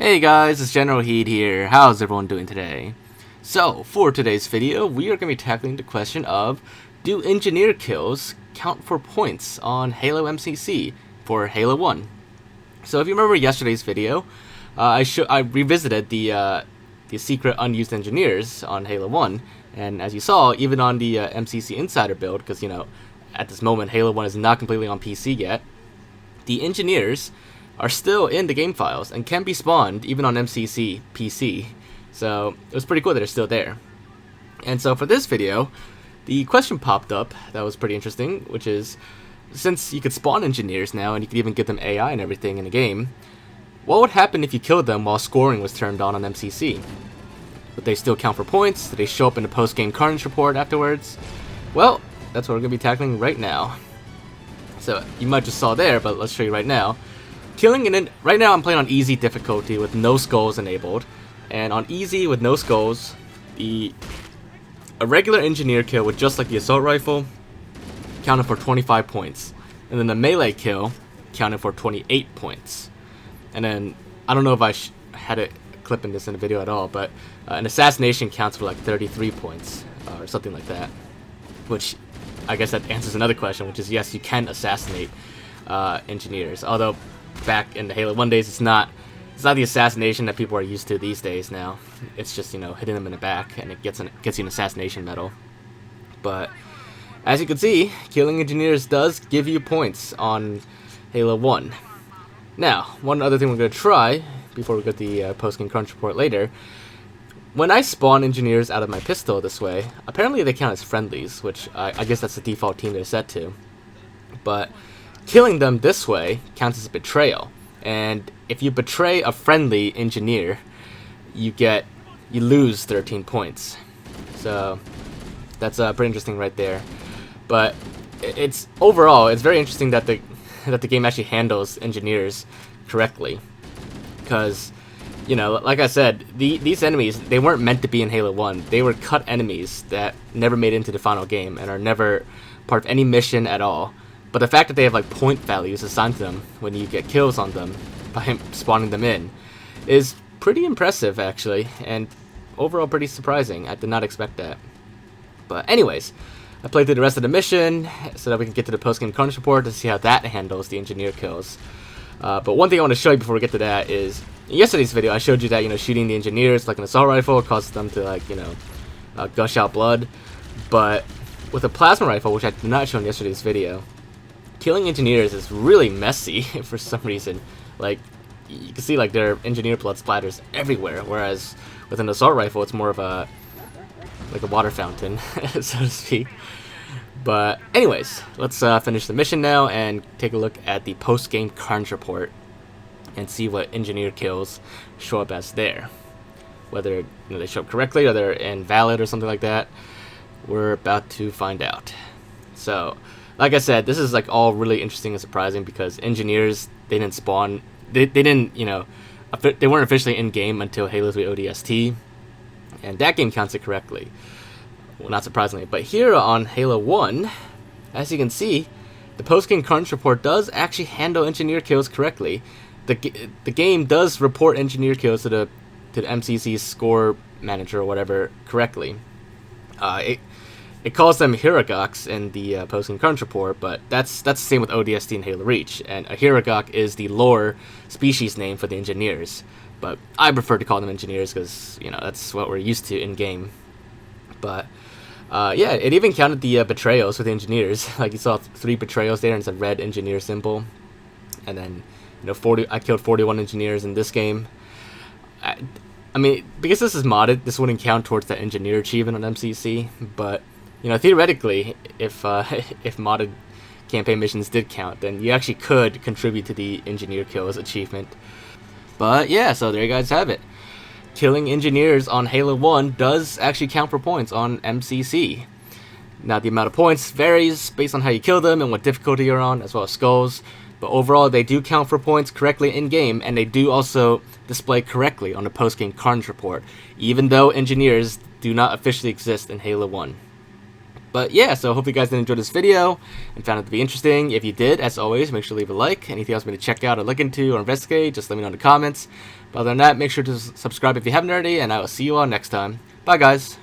Hey guys, it's Generalkidd here. How's everyone doing today? So, for today's video, we are going to be tackling the question of, do engineer kills count for points on Halo MCC for Halo 1? So if you remember yesterday's video, I revisited the secret unused engineers on Halo 1, and as you saw, even on the MCC Insider build, because, you know, at this moment Halo 1 is not completely on PC yet, the engineers are still in the game files and can be spawned even on MCC PC. So it was pretty cool that they're still there. And so for this video, the question popped up that was pretty interesting, which is, since you could spawn engineers now and you could even get them AI and everything in the game, what would happen if you killed them while scoring was turned on MCC? Would they still count for points? Did they show up in the post-game Carnage report afterwards? Well, that's what we're going to be tackling right now. So you might just saw there, but let's show you right now. Right now I'm playing on easy difficulty with no skulls enabled, and on easy with no skulls, a regular engineer kill with just like the assault rifle counted for 25 points, and then the melee kill counted for 28 points. And then I don't know if I had a clip in this in the video at all, but an assassination counts for like 33 points or something like that, which I guess that answers another question, which is yes, you can assassinate engineers, although back in the Halo 1 days, it's not the assassination that people are used to these days now. It's just, you know, hitting them in the back, and it gets you an assassination medal. But as you can see, killing engineers does give you points on Halo 1. Now, one other thing we're going to try before we get the post-game crunch report later. When I spawn engineers out of my pistol this way, apparently they count as friendlies, which I guess that's the default team they're set to. But killing them this way counts as a betrayal, and if you betray a friendly engineer, you lose 13 points. So that's pretty interesting right there. But overall it's very interesting that the game actually handles engineers correctly, because, you know, like I said, these enemies, they weren't meant to be in Halo 1. They were cut enemies that never made it into the final game and are never part of any mission at all. But the fact that they have like point values assigned to them when you get kills on them by spawning them in is pretty impressive, actually, and overall pretty surprising. I did not expect that. But anyways, I played through the rest of the mission so that we can get to the post-game Carnage report to see how that handles the engineer kills. But one thing I want to show you before we get to that is, in yesterday's video I showed you that, you know, shooting the engineers like an assault rifle causes them to, like, you know, gush out blood. But with a plasma rifle, which I did not show in yesterday's video, killing engineers is really messy for some reason. Like, you can see like their engineer blood splatters everywhere, whereas with an assault rifle it's more of a water fountain, so to speak. But anyways, let's finish the mission now and take a look at the post-game Carnage report and see what engineer kills show up as there. Whether, you know, they show up correctly or they're invalid or something like that, we're about to find out. So, like I said, this is like all really interesting and surprising because engineers, they didn't spawn, they didn't, you know, they weren't officially in game until Halo 3 ODST, and that game counts it correctly. Well, not surprisingly, but here on Halo 1, as you can see, the post-game Carnage report does actually handle engineer kills correctly. The game does report engineer kills to the MCC score manager or whatever correctly. It calls them Hiragaks in the post-game Carnage report, but that's the same with ODST and Halo Reach, and a Hiragak is the lore species name for the engineers. But I prefer to call them engineers because, you know, that's what we're used to in game. But yeah, it even counted the betrayals for the engineers. Like, you saw 3 betrayals there, and it's a red engineer symbol. And then, you know, I killed 41 engineers in this game. I mean, because this is modded, this wouldn't count towards the engineer achievement on MCC, but, you know, theoretically, if modded campaign missions did count, then you actually could contribute to the engineer kills achievement. But yeah, so there you guys have it. Killing engineers on Halo 1 does actually count for points on MCC. Now, the amount of points varies based on how you kill them and what difficulty you're on, as well as skulls. But overall, they do count for points correctly in-game, and they do also display correctly on the post-game Carnage report, even though engineers do not officially exist in Halo 1. But yeah, so hopefully you guys did enjoy this video and found it to be interesting. If you did, as always, make sure to leave a like. Anything else you want me to check out or look into or investigate, just let me know in the comments. But other than that, make sure to subscribe if you haven't already, and I will see you all next time. Bye, guys.